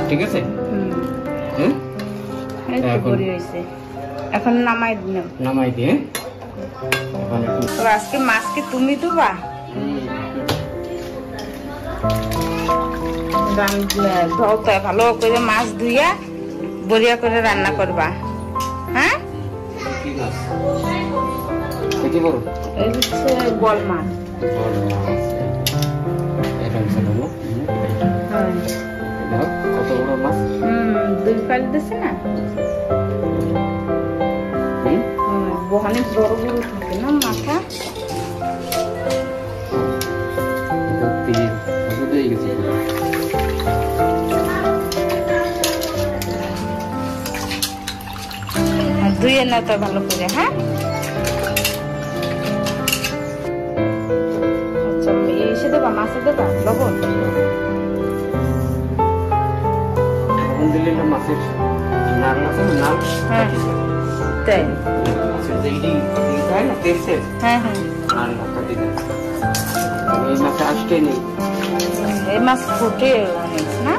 ঠিক আছে। এখন নামাই দিয়ে আজকে মাছ কি তুমি দুবা ভালো করে মাছ ধুইয়া বড়িয়া করে রান্না করবা। হ্যাঁ বল মাছ কত বড় মাছ? 2 কাল দিছে না, অনেক বড় বড় থাকে না মাথা। ধুয়ে না তো ভালো করে। হ্যাঁ আচ্ছা এসে দেবা, মাছে দেবা লবণ দিলে মাছের নাল আছে না, নাল তাই হ্যাঁ হ্যাঁ এই মাছ আসতে নেই, এই মাছ ফুটে অনেক না।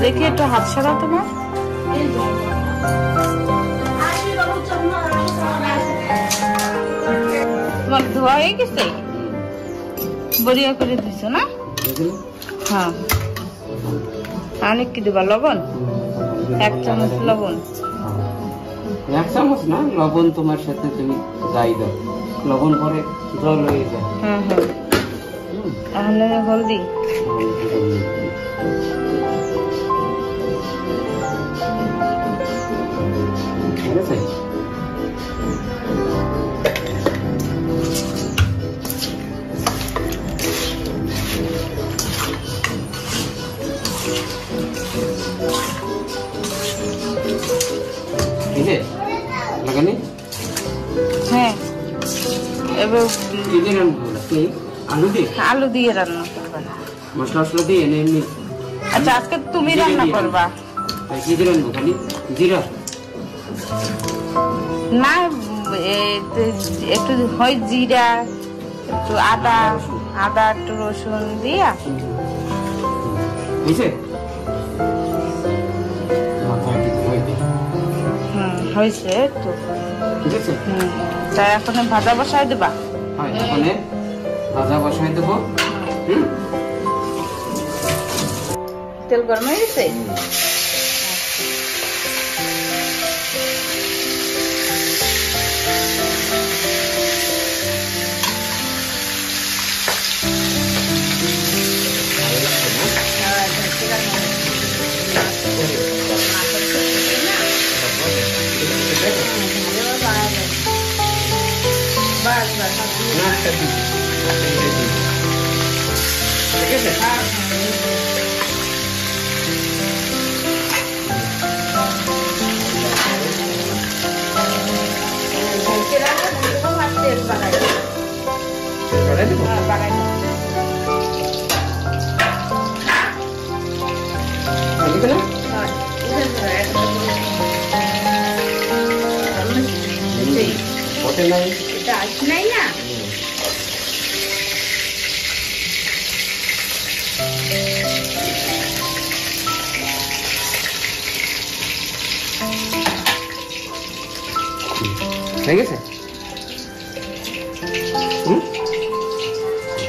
দেখি একটু হাত সারা তোমার। তোমার ধোয়া হয়ে গেছে, বড়িয়া করে দিছো না। হ্যাঁ অনেক কি দেবা? লবণ 1 চামচ লবণ। 1 চামচ না, লবণ তোমার সাথে তুমি যাই দাও, লবণ পরে জল হয়ে যায়। হ্যাঁ হ্যাঁ তাহলে হলদি ঠিক আছে। লাগানি হ্যাঁ এবার আলু দিয়ে রান্না করবা, মশলা দিয়ে এমনি। আচ্ছা আজকে তুমি রান্না করবা? কি দিয়ে রান্না? খালি জিরা না, একটু হয় জিরা, একটু আদা একটু রসুন দিয়া হয়েছে তো। তাই এখন ভাজা বসাই দেবা? ভাজা বসাই দেবো। তেল গরম হয়ে গেছে। এটা আসে নাই না। হয়ে গেছে।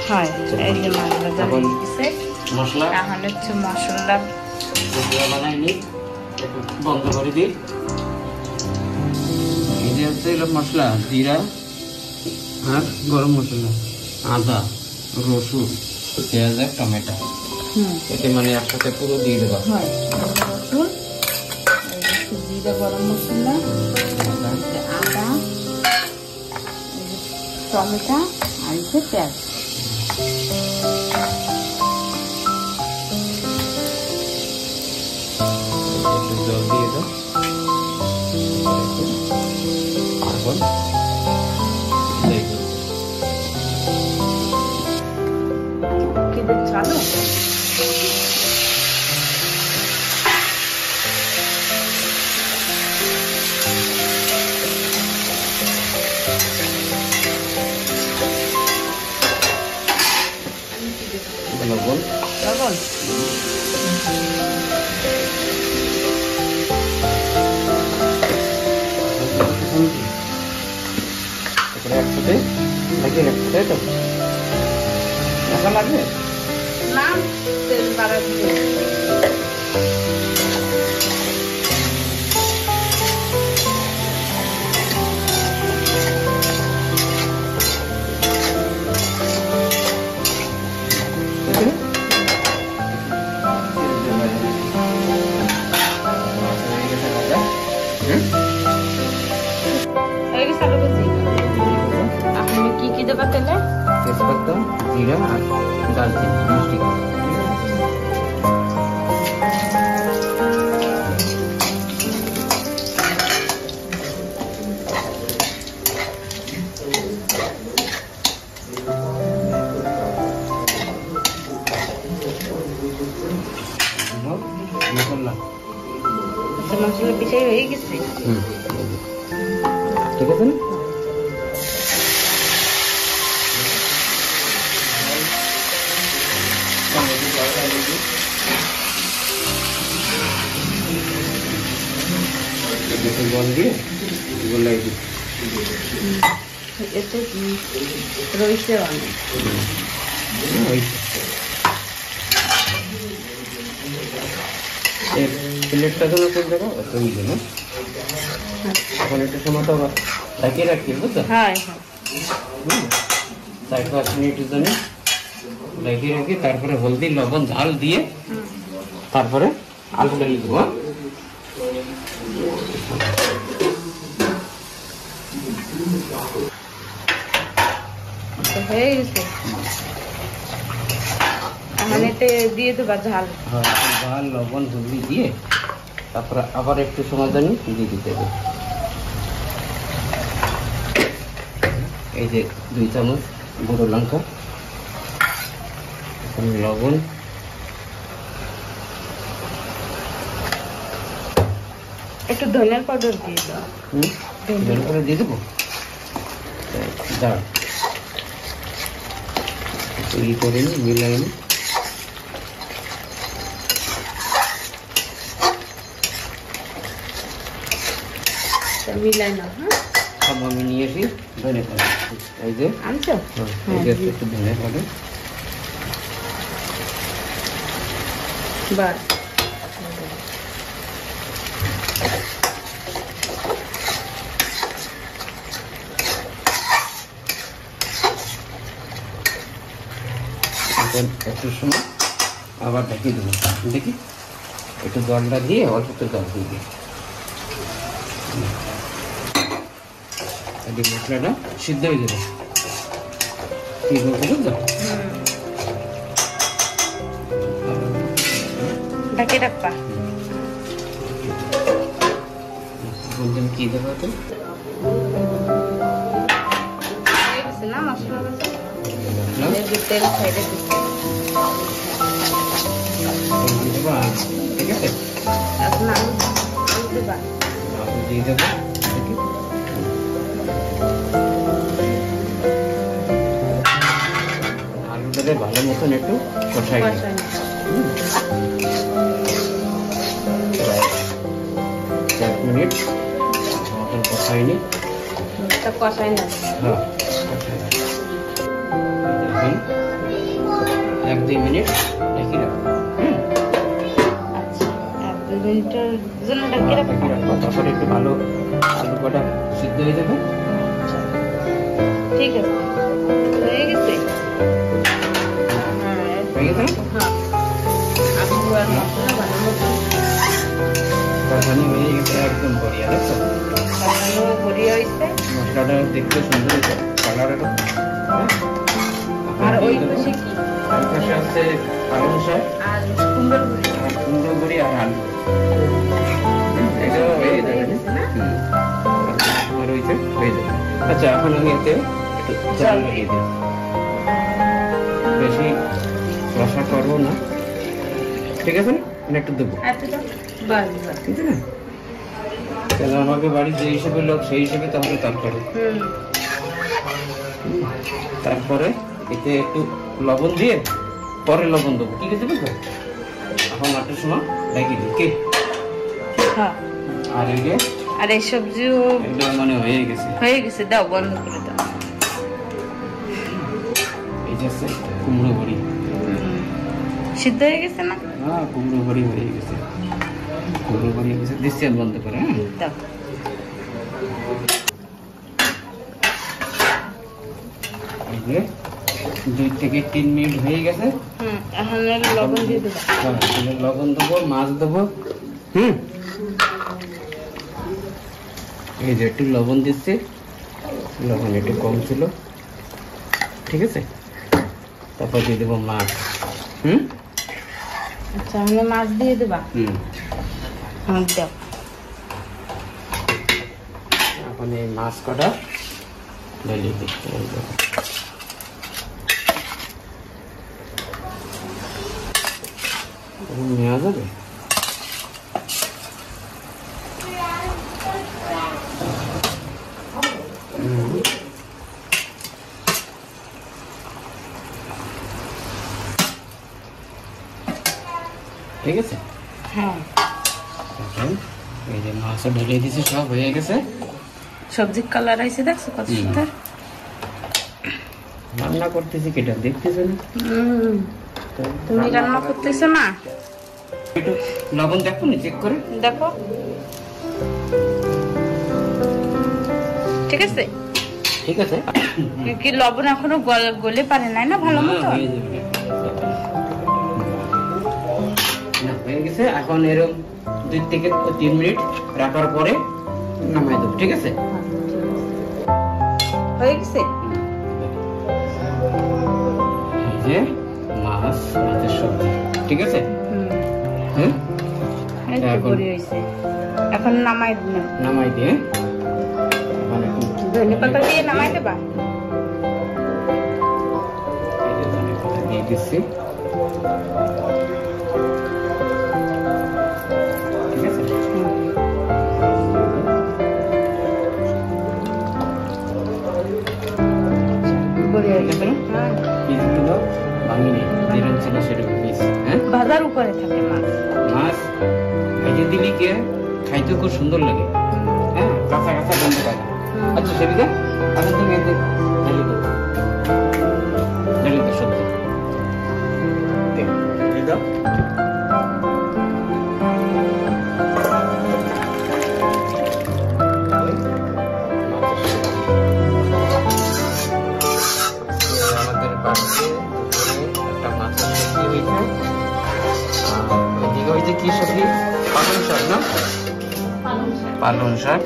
হয় এই যে মশলা এখন হচ্ছে মশলা বানাইনি, বন্ধ করে দিই। এই যে হচ্ছে মশলা জিরা আর গরম মশলা, আদা, রসুন, পেঁয়াজ আর টমেটো, এটা মানে একসাথে পুরো দিয়ে দেবো। রসুন, জিরা, গরম মশলা, আদা, টমেটো আর পেঁয়াজ। জল দিয়ে দাও। লবণ। একসাথে লাগিয়ে রাখতে, তাই তো? দেখা লাগবে না, তেল বাড়া দিয়ে আপনি কি কি দেবা তেলে? তেজপাতা, জিরা আর দারচিনি, মিষ্টি। মশলা পিছাই হয়ে গেছে। ঠিক আছে না? জল দিয়ে গোলাই দিই। এতে রয়েছে অনেক। প্লেটটা তো কোন জায়গা ওই জন্য এখন একটু সময় তো আবার ঢাকিয়ে রাখি, বুঝছো? হ্যাঁ, 4-5 মিনিটের জন্য ঢাকিয়ে রাখি, তারপরে হলদি লবণ ঝাল দিয়ে তারপরে আলুটা দিয়ে দেবো। হয়ে গেছে। এখন এতে দিয়ে দেবা ঝাল। ঝাল লবণ হলদি দিয়ে তারপরে আবার একটু সময় জন্য দিয়ে দিতে হবে। এই যে 2 চামচ গুঁড়ো লঙ্কা, লবণ, একটু ধনিয়ার পাউডার দিয়ে দাও। ধনিয়া পাউডার দিয়ে দেবো। দাঁড় ই করে নি, মিলাই নি। মিলাই না। হ্যাঁ, সব আমি নিয়ে এসি ধনিয়া পাউডার। এই যে আনছো? একটু ধনিয়া পাউডার। বাস একটু সময় আবার ঢাকিয়ে দেবো। দেখি একটু জলটা দিয়ে অল্প একটু জল দিয়ে দিই, মশলাটা সিদ্ধ হয়ে যাবে। কি বলতে বুঝলো? ঢাকে রাখবা। বলছেন কি দেবো তো? না মশলা তেল সাইডে দিচ্ছি। ঠিক আছে, এখন আলু দেবা। আলু দিয়ে দেবো। আলুটাকে ভালো মতন একটু কষাই নিই। 1 মিনিট মতন কষাই নিই। কষাই না। হ্যাঁ, 1-2 মিনিট ঢেকে রাখবো। আচ্ছা, 1-2 মিনিটের জন্য ঢেকে রাখবো। তারপরে একটু ভালো আলু কটা সিদ্ধ হয়ে যাবে। ঠিক আছে, হয়ে গেছে। হয়ে গেছে না? হ্যাঁ, আলু আর মশলা ভালো মতো কষানি হয়ে গেছে, একদম বড়িয়া। দেখছো কষানো বড়িয়া হয়েছে। মশলাটা দেখতে সুন্দর হয়েছে, কালারটা। আর ওই পাশে কি? ওই পাশে আছে পালং শাক আর কুমড়োর বড়ি। আর কুমড়ো বড়ি আর আলু। এটাও হয়ে যাবে না? তোমার হয়েছে, হয়ে যাবে। আচ্ছা, এখন আমি এতে একটু জল লাগিয়ে দিই। বেশি রসা করবো না, ঠিক আছে না? মানে একটু দেবো, বাস বাস। ঠিক আছে না? কেন আমাকে বাড়ির যে হিসেবে লোক সেই হিসেবে তাহলে তরকারি। তারপরে এতে একটু লবণ দিয়ে পরে লবণ দেবো, ঠিক আছে বুঝছো? এখন মাত্র সময় রেখে দিই কে। হ্যাঁ আর এই যে আর এই সবজিও একদম মানে হয়ে গেছে, দাও বন্ধ করে দাও। এই যে আছে কুমড়ো বড়ি, সিদ্ধ হয়ে গেছে না? হ্যাঁ কুমড়ো বড়ি হয়ে গেছে, কুমড়ো বড়ি হয়ে গেছে। দিচ্ছি আর বন্ধ করে। হ্যাঁ দাও। এই যে 2 থেকে 3 মিনিট হয়ে গেছে। এখন লবণ দিয়ে দেবো। হ্যাঁ লবণ দেবো, মাছ দেবো। এই যে একটু লবণ দিচ্ছি, লবণ একটু কম ছিল, ঠিক আছে। তারপর দিয়ে দেবো মাছ। আচ্ছা আমি মাছ দিয়ে দেবা। দাও। এখন এই মাছ কটা ঢেলে দিই। নেওয়া যাবে? ঠিক আছে। হ্যাঁ এই যে মাছও ঢেলে দিয়েছি, সব হয়ে গেছে। সবজির কালার আইছে, দেখছো কত সুন্দর। রান্না করতেছি কেটা দেখতেছো না? তুমি রান্না করতেছো না? একটু লবণ দেখো না, চেক করে দেখো। ঠিক আছে, ঠিক আছে। কি লবণ এখনো গলে পারে নাই না ভালো মতো? হয়ে গেছে। এখন এরকম 2 থেকে 3 মিনিট রাখার পরে নামাই দেবো, ঠিক আছে। হয়ে গেছে। এই যে মাছের সবজি, ঠিক আছে। এখন নামাই দিয়ে ধনে পাতা দিয়ে নামাই দেবা। ধনে পাতা দিয়ে দিচ্ছি, ঠিক আছে। পিসগুলো ভাঙি নেই, যেরকম ছিল সেরকম পিস। হ্যাঁ ভাজার উপরে থাকে মাছ ভেজে দিলি কে খাইতে খুব সুন্দর লাগে। হ্যাঁ কাঁচা কাঁচা গন্ধ পায় না। আচ্ছা সেদিকে এখন তুমি ঢেলে তো সবজি দাও। আমাদের বাড়িতে একটা মাছের সবজি হয়েছে। এদিকে হয়েছে কি সবজি? পালং শাক না? পালং শাক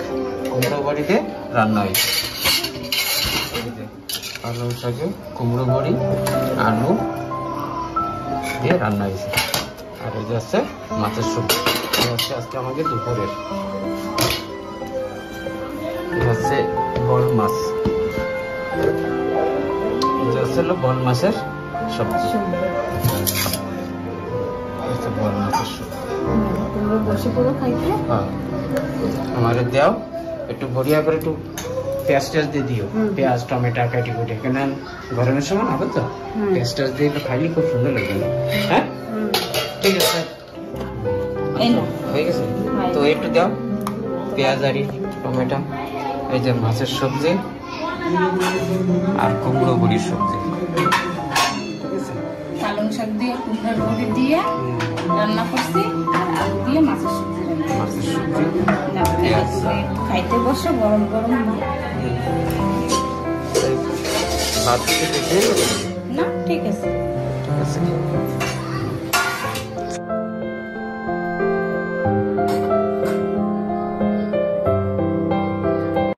কুমড়ো বড়িতে রান্না হয়েছে। পালং শাকে কুমড়ো বড়ি আলু দিয়ে রান্না হয়েছে। আর এই যে হচ্ছে মাছের সবজি, হচ্ছে আজকে আমাকে দুপুরের। হচ্ছে বল মাছ, এটা হচ্ছে বল মাছের সবজি। বল মাছের সবজি বসে পড়ো খাইতে। আমার দাও একটু বড়িয়া করে, একটু পেঁয়াজ টেয়াজ দিয়ে দিও। পেঁয়াজ টমেটো কাটি কুটে, কেন গরমের সময় না বুঝছো, পেঁয়াজ টেয়াজ দিয়ে একটু খাইলে খুব সুন্দর লাগবে। হ্যাঁ ঠিক আছে, হয়ে গেছে। তো একটু দাও পেঁয়াজ আর টমেটো। এই যে মাছের সবজি আর কুমড়ো বড়ির সবজি, ঠিক আছে। পালং শাক দিয়ে কুমড়োর বড়ি দিয়ে রান্না করছি, আর আলু দিয়ে মাছের সবজি। খাইতে বসে গরম গরম ভাত না, ঠিক আছে। ঠিক আছে।